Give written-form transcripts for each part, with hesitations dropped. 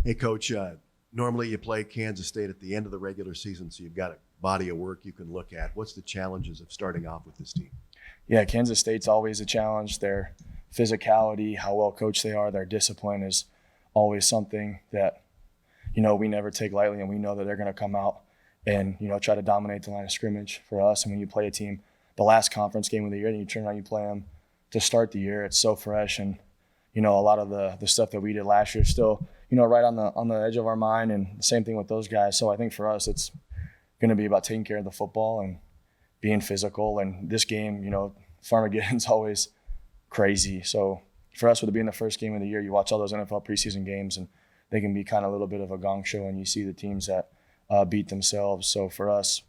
Hey, Coach, normally you play Kansas State at the end of the regular season, so you've got a body of work you can look at. What's the challenges of starting off with this team? Yeah, Kansas State's always a challenge. Their physicality, how well coached they are, their discipline is always something that, we never take lightly, and we know that they're going to come out and, try to dominate the line of scrimmage for us. And when you play a team, the last conference game of the year, and you turn around, you play them to start the year, it's so fresh. And, a lot of the stuff that we did last year is still, right on the edge of our mind, and the same thing with those guys. So I think for us, it's going to be about taking care of the football and being physical. And this game, Farmageddon's always crazy. So for us, with it being the first game of the year, you watch all those NFL preseason games, and they can be kind of a little bit of a gong show, and you see the teams that beat themselves. So for us,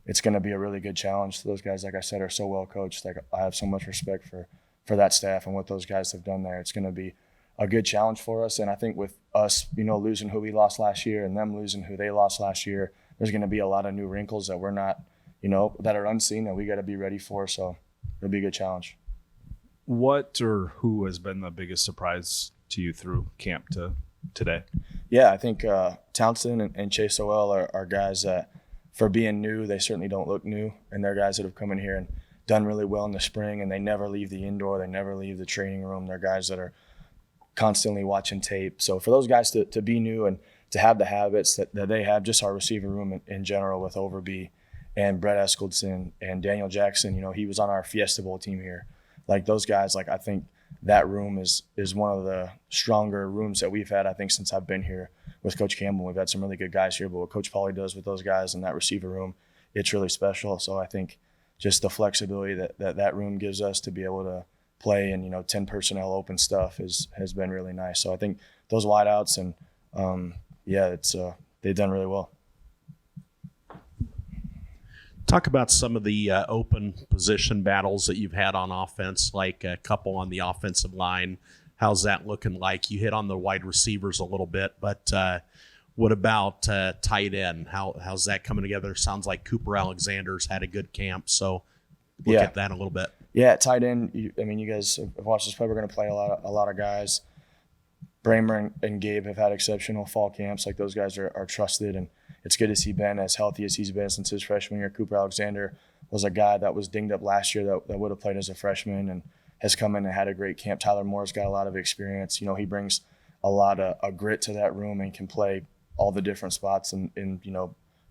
it's going to be a really good challenge. Those guys, like I said, are so well coached. Like, I have so much respect for that staff and what those guys have done there. It's going to be a good challenge for us. And I think with us, losing who we lost last year and them losing who they lost last year, there's going to be a lot of new wrinkles that we're not, that are unseen, that we got to be ready for. So it'll be a good challenge. What or who has been the biggest surprise to you through camp to today? Yeah, I think Townsend and Chase Owell are guys that, for being new, they certainly don't look new. And they're guys that have come in here and done really well in the spring, and they never leave the indoor. They never leave the training room. They're guys that are constantly watching tape. So for those guys to be new and to have the habits that they have, just our receiver room in general with Overby and Brett Eskildson and Daniel Jackson, he was on our Fiesta Bowl team here. Like, those guys, I think that room is one of the stronger rooms that we've had, I think, since I've been here with Coach Campbell. We've had some really good guys here, but what Coach Pauly does with those guys in that receiver room, it's really special. So I think just the flexibility that room gives us to be able to play and 10 personnel open stuff has been really nice. So I think those wideouts and they've done really well. Talk about some of the open position battles that you've had on offense, like a couple on the offensive line. How's that looking like? You hit on the wide receivers a little bit, but what about tight end? How's that coming together? Sounds like Cooper Alexander's had a good camp, so look at that a little bit. Yeah, tight end. You guys have watched this play. We're going to play a lot of guys. Bramer and Gabe have had exceptional fall camps. Like, those guys are trusted, and it's good to see Ben as healthy as he's been since his freshman year. Cooper Alexander was a guy that was dinged up last year that would have played as a freshman and has come in and had a great camp. Tyler Moore's got a lot of experience. He brings a lot of grit to that room and can play all the different spots in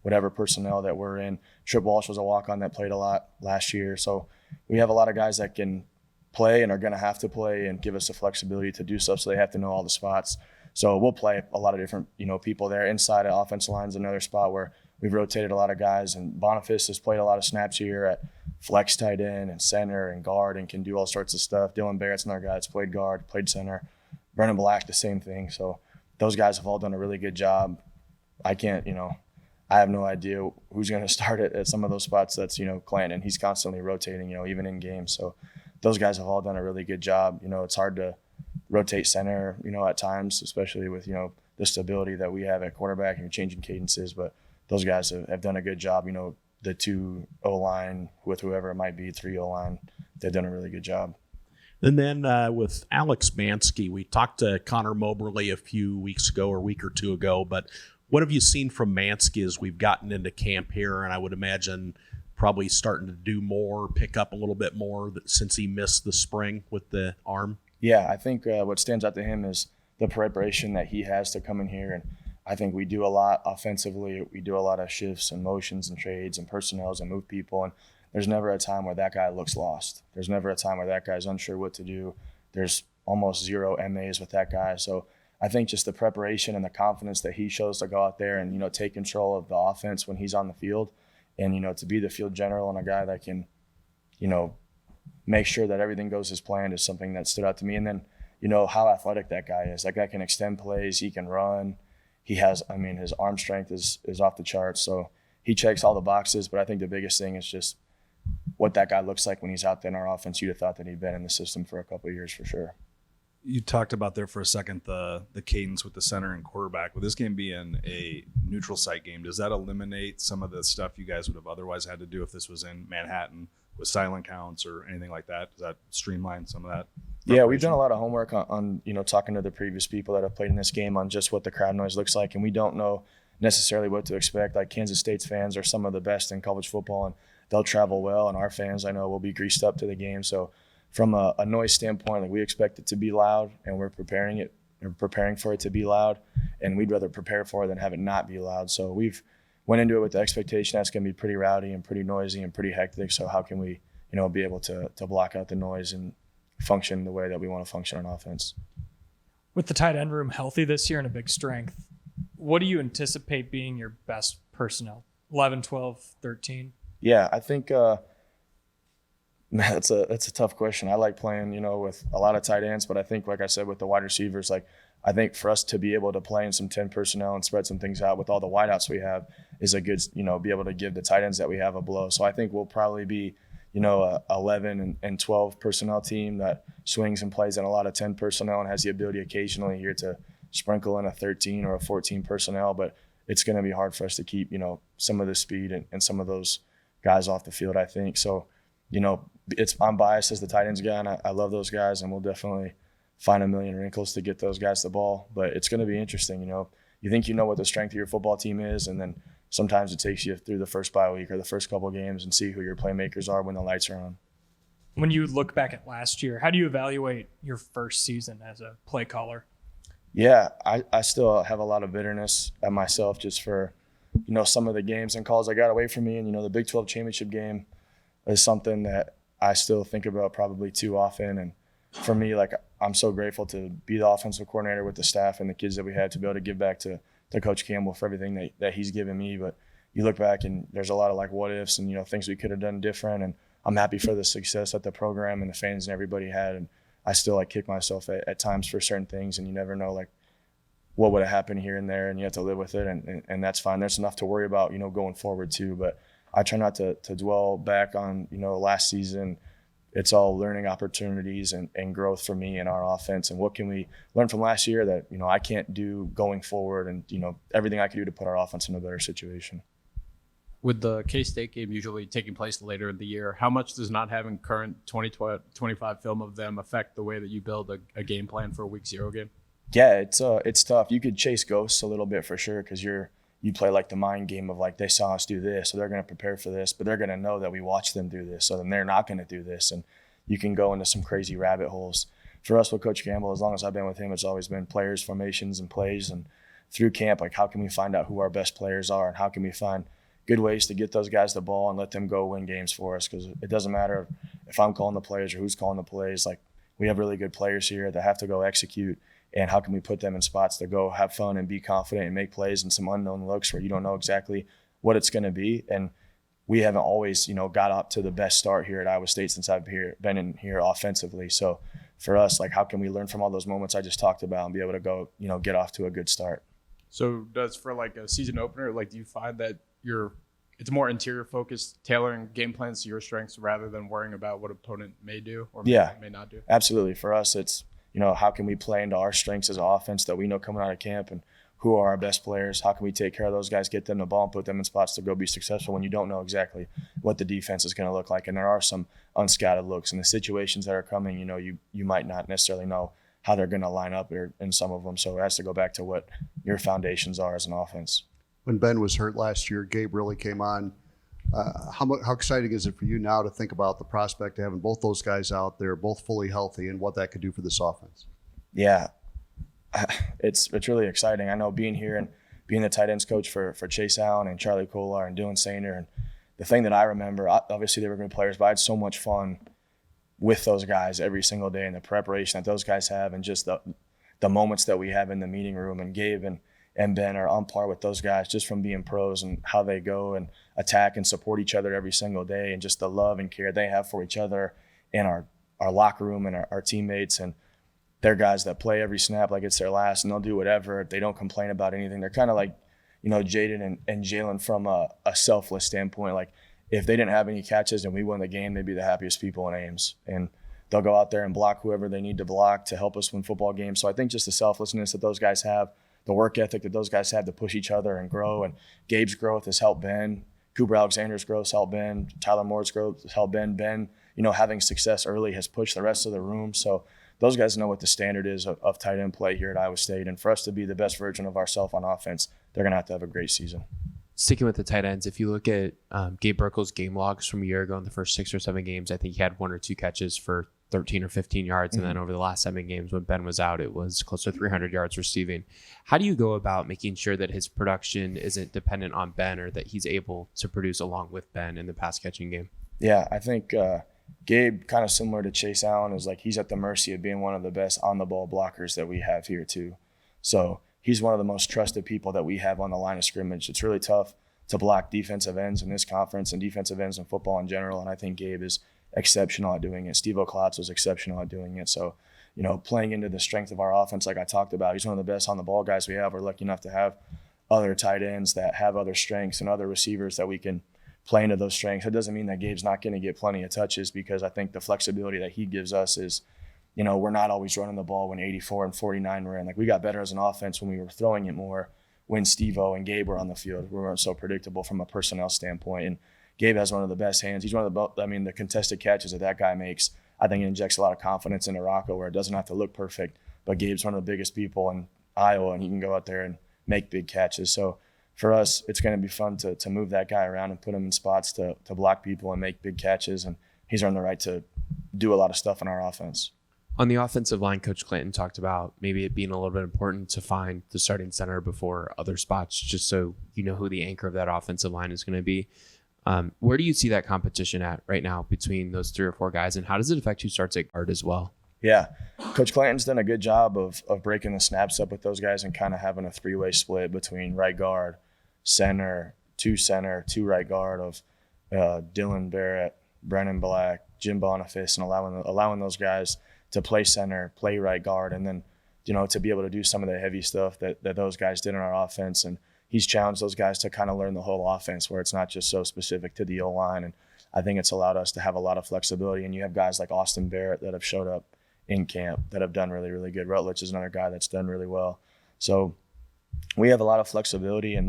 whatever personnel that we're in. Trip Walsh was a walk-on that played a lot last year. So we have a lot of guys that can play and are going to have to play and give us the flexibility to do stuff, so they have to know all the spots. So we'll play a lot of different, people there. Inside of offensive line is another spot where we've rotated a lot of guys, and Boniface has played a lot of snaps here at flex, tight end, and center and guard, and can do all sorts of stuff. Dylan Barrett's another guy that's played guard, played center. Brennan Black, the same thing. So those guys have all done a really good job. I have no idea who's going to start at some of those spots. That's, Clanton. He's constantly rotating, even in games. So those guys have all done a really good job. It's hard to rotate center, at times, especially with, the stability that we have at quarterback and changing cadences. But those guys have done a good job. The 2 O-line with whoever it might be, 3 O-line, they've done a really good job. And then with Alex Mansky, we talked to Connor Moberly a few weeks ago or a week or two ago, but what have you seen from Mansky as we've gotten into camp here? And I would imagine probably starting to do more, pick up a little bit more since he missed the spring with the arm. Yeah, I think what stands out to him is the preparation that he has to come in here. And I think we do a lot offensively. We do a lot of shifts and motions and trades and personnels and move people. And there's never a time where that guy looks lost. There's never a time where that guy's unsure what to do. There's almost 0 MAs with that guy. So I think just the preparation and the confidence that he shows to go out there and, take control of the offense when he's on the field and, to be the field general and a guy that can, make sure that everything goes as planned is something that stood out to me. And then, how athletic that guy is. That guy can extend plays. He can run. He has, his arm strength is off the charts. So he checks all the boxes. But I think the biggest thing is just what that guy looks like when he's out there in our offense. You'd have thought that he'd been in the system for a couple of years for sure. You talked about there for a second the cadence with the center and quarterback. With this game being a neutral site game, does that eliminate some of the stuff you guys would have otherwise had to do if this was in Manhattan with silent counts or anything like that? Does that streamline some of that? Yeah, we've done a lot of homework on talking to the previous people that have played in this game on just what the crowd noise looks like, and we don't know necessarily what to expect. Like Kansas State's fans are some of the best in college football, and they'll travel well, and our fans, I know, will be greased up to the game. So from a noise standpoint, like we expect it to be loud, and we're preparing for it to be loud, and we'd rather prepare for it than have it not be loud. So we've went into it with the expectation that's going to be pretty rowdy and pretty noisy and pretty hectic. So how can we, be able to block out the noise and function the way that we want to function on offense? With the tight end room healthy this year and a big strength, what do you anticipate being your best personnel? 11, 12, 13? Yeah, I think that's a tough question. I like playing, with a lot of tight ends, but I think, like I said, with the wide receivers, like I think for us to be able to play in some 10 personnel and spread some things out with all the wideouts we have is a good, be able to give the tight ends that we have a blow. So I think we'll probably be, a 11 and 12 personnel team that swings and plays in a lot of 10 personnel and has the ability occasionally here to sprinkle in a 13 or a 14 personnel. But it's going to be hard for us to keep, some of the speed and some of those guys off the field, I think. So, I'm biased as the tight ends guy, and I love those guys, and we'll definitely find a million wrinkles to get those guys the ball. But it's going to be interesting, You think you know what the strength of your football team is, and then sometimes it takes you through the first bye week or the first couple of games and see who your playmakers are when the lights are on. When you look back at last year, how do you evaluate your first season as a play caller? Yeah, I still have a lot of bitterness at myself just for, some of the games and calls that got away from me. And, the Big 12 championship game is something that I still think about probably too often. And for me, like, I'm so grateful to be the offensive coordinator with the staff and the kids that we had to be able to give back to Coach Campbell for everything that he's given me. But you look back and there's a lot of like what ifs and, things we could have done different. And I'm happy for the success that the program and the fans and everybody had. And I still like kick myself at times for certain things, and you never know like what would have happened here and there, and you have to live with it. And that's fine. There's enough to worry about, going forward too. But I try not to dwell back on, last season. It's all learning opportunities and growth for me and our offense. And what can we learn from last year that, I can't do going forward, and, everything I can do to put our offense in a better situation. With the K-State game usually taking place later in the year, how much does not having current 2025 film of them affect the way that you build a game plan for a week 0 game? Yeah, it's tough. You could chase ghosts a little bit for sure, because you play like the mind game of like, they saw us do this, so they're going to prepare for this, but they're going to know that we watched them do this, so then they're not going to do this. And you can go into some crazy rabbit holes. For us with Coach Campbell, as long as I've been with him, it's always been players, formations, and plays. And through camp, like, how can we find out who our best players are, and how can we find good ways to get those guys the ball and let them go win games for us? Because it doesn't matter if I'm calling the plays or who's calling the plays. Like, we have really good players here that have to go execute. And how can we put them in spots to go have fun and be confident and make plays in some unknown looks where you don't know exactly what it's going to be. And we haven't always, got up to the best start here at Iowa State since I've been in here offensively. So for us, like, how can we learn from all those moments I just talked about and be able to go, get off to a good start? So does for like a season opener, like, do you find that it's more interior focused, tailoring game plans to your strengths rather than worrying about what opponent may do or may not do? Absolutely. For us, it's, how can we play into our strengths as an offense that we know coming out of camp, and who are our best players? How can we take care of those guys, get them the ball, and put them in spots to go be successful when you don't know exactly what the defense is going to look like? And there are some unscouted looks, and the situations that are coming, you might not necessarily know how they're going to line up in some of them. So it has to go back to what your foundations are as an offense. When Ben was hurt last year, Gabe really came on. How exciting is it for you now to think about the prospect of having both those guys out there, both fully healthy, and what that could do for this offense? Yeah, it's really exciting. I know being here and being the tight ends coach for Chase Allen and Charlie Kolar and Dylan Sainer, and the thing that I remember, obviously they were good players, but I had so much fun with those guys every single day, and the preparation that those guys have, and just the moments that we have in the meeting room. And Gabe and Ben are on par with those guys just from being pros, and how they go and attack and support each other every single day, and just the love and care they have for each other and our locker room and our teammates. And they're guys that play every snap like it's their last, and they'll do whatever. They don't complain about anything. They're kind of like, Jaden and Jalen from a selfless standpoint. Like, if they didn't have any catches and we won the game, they'd be the happiest people in Ames. And they'll go out there and block whoever they need to block to help us win football games. So I think just the selflessness that those guys have, the work ethic that those guys have to push each other and grow. And Gabe's growth has helped Ben. Cooper Alexander's growth has helped Ben. Tyler Moore's growth has helped Ben. Ben, having success early has pushed the rest of the room. So those guys know what the standard is of tight end play here at Iowa State. And for us to be the best version of ourselves on offense, they're going to have a great season. Sticking with the tight ends, if you look at Gabe Burkel's game logs from a year ago in the first 6 or 7 games, I think he had 1 or 2 catches for 13 or 15 yards. And then over the last 7 games when Ben was out, it was close to 300 yards receiving. How do you go about making sure that his production isn't dependent on Ben, or that he's able to produce along with Ben in the pass catching game? Yeah, I think Gabe, kind of similar to Chase Allen, is like he's at the mercy of being one of the best on the ball blockers that we have here too. So he's one of the most trusted people that we have on the line of scrimmage. It's really tough to block defensive ends in this conference and defensive ends in football in general. And I think Gabe is exceptional at doing it. Steve O'Klotz was exceptional at doing it. So, playing into the strength of our offense, like I talked about, he's one of the best on the ball guys we have. We're lucky enough to have other tight ends that have other strengths and other receivers that we can play into those strengths. It doesn't mean that Gabe's not going to get plenty of touches, because I think the flexibility that he gives us is, we're not always running the ball when 84 and 49 were in. Like, we got better as an offense when we were throwing it more when Steve-O and Gabe were on the field. We weren't so predictable from a personnel standpoint. And Gabe has one of the best hands. He's one of the contested catches that guy makes, I think it injects a lot of confidence into Rocco, where it doesn't have to look perfect. But Gabe's one of the biggest people in Iowa, and he can go out there and make big catches. So for us, it's going to be fun to move that guy around and put him in spots to block people and make big catches. And he's earned the right to do a lot of stuff in our offense. On the offensive line, Coach Clanton talked about maybe it being a little bit important to find the starting center before other spots, just so you know who the anchor of that offensive line is going to be. Where do you see that competition at right now between those 3 or 4 guys, and how does it affect who starts at guard as well? Yeah, Coach Clanton's done a good job of breaking the snaps up with those guys and kind of having a 3-way split between right guard, center, 2 right guard of Dylan Barrett, Brennan Black, Jim Boniface, and allowing those guys to play center, play right guard, and then, to be able to do some of the heavy stuff that those guys did in our offense. And he's challenged those guys to kind of learn the whole offense, where it's not just so specific to the O-line. And I think it's allowed us to have a lot of flexibility. And you have guys like Austin Barrett that have showed up in camp that have done really, really good. Rutledge is another guy that's done really well. So we have a lot of flexibility, and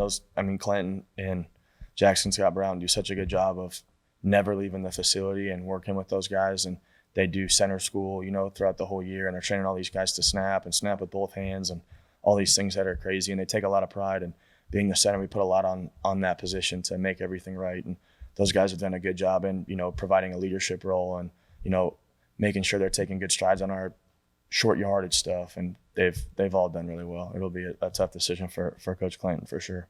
Clanton and Jackson Scott Brown do such a good job of never leaving the facility and working with those guys. And they do center school, throughout the whole year, and they're training all these guys to snap with both hands and all these things that are crazy. And they take a lot of pride in being the center. We put a lot on that position to make everything right. And those guys have done a good job in, providing a leadership role and, making sure they're taking good strides on our short yardage stuff. And they've all done really well. It'll be a tough decision for Coach Clanton for sure.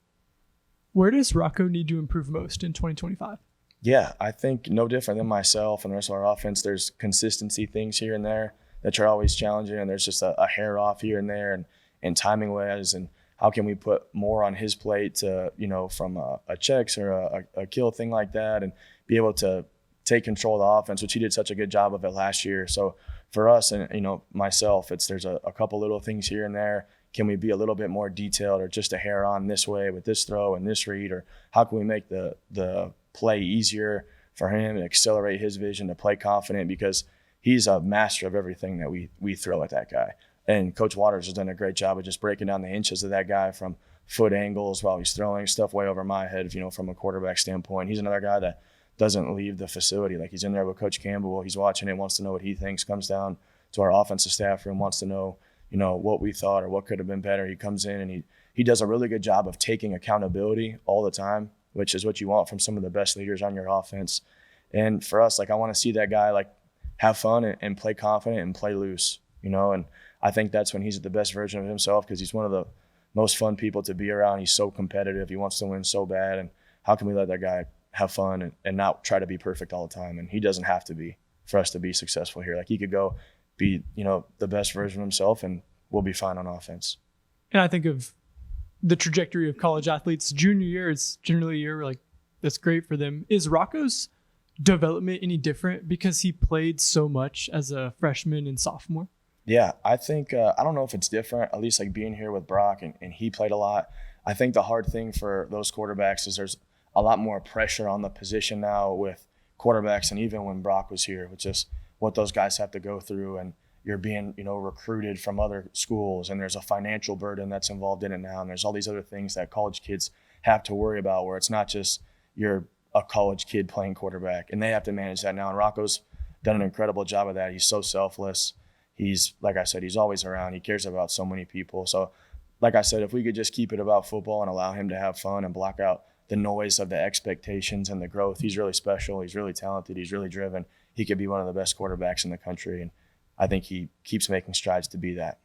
Where does Rocco need to improve most in 2025? Yeah, I think no different than myself and the rest of our offense. There's consistency things here and there that are always challenging, and there's just a hair off here and there, and timing ways, and how can we put more on his plate to, from a checks or a kill thing like that, and be able to take control of the offense, which he did such a good job of it last year. So for us and, myself, there's a couple little things here and there. Can we be a little bit more detailed, or just a hair on this way with this throw and this read, or how can we make the play easier for him and accelerate his vision to play confident, because he's a master of everything that we throw at that guy. And Coach Waters has done a great job of just breaking down the inches of that guy from foot angles while he's throwing stuff way over my head, from a quarterback standpoint. He's another guy that doesn't leave the facility. Like, he's in there with Coach Campbell. He's watching it, wants to know what he thinks, comes down to our offensive staff room, wants to know, what we thought or what could have been better. He comes in and he does a really good job of taking accountability all the time, which is what you want from some of the best leaders on your offense. And for us, I want to see that guy have fun and play confident and play loose, and I think that's when he's at the best version of himself, because he's one of the most fun people to be around. He's so competitive. He wants to win so bad. And how can we let that guy have fun and not try to be perfect all the time? And he doesn't have to be for us to be successful here. He could go be, the best version of himself, and we'll be fine on offense. And I think of the trajectory of college athletes. Junior year is generally a year that's great for them. Is Rocco's development any different because he played so much as a freshman and sophomore? Yeah, I think, I don't know if it's different, at least being here with Brock and he played a lot. I think the hard thing for those quarterbacks is there's a lot more pressure on the position now with quarterbacks, and even when Brock was here, which is what those guys have to go through, and you're being, recruited from other schools, and there's a financial burden that's involved in it now, and there's all these other things that college kids have to worry about, where it's not just you're a college kid playing quarterback, and they have to manage that now. And Rocco's done an incredible job of that. He's so selfless. he's, like I said, he's always around. He cares about so many people. So, like I said, if we could just keep it about football and allow him to have fun and block out the noise of the expectations and the growth, he's really special. He's really talented. He's really driven. He could be one of the best quarterbacks in the country. And I think he keeps making strides to be that.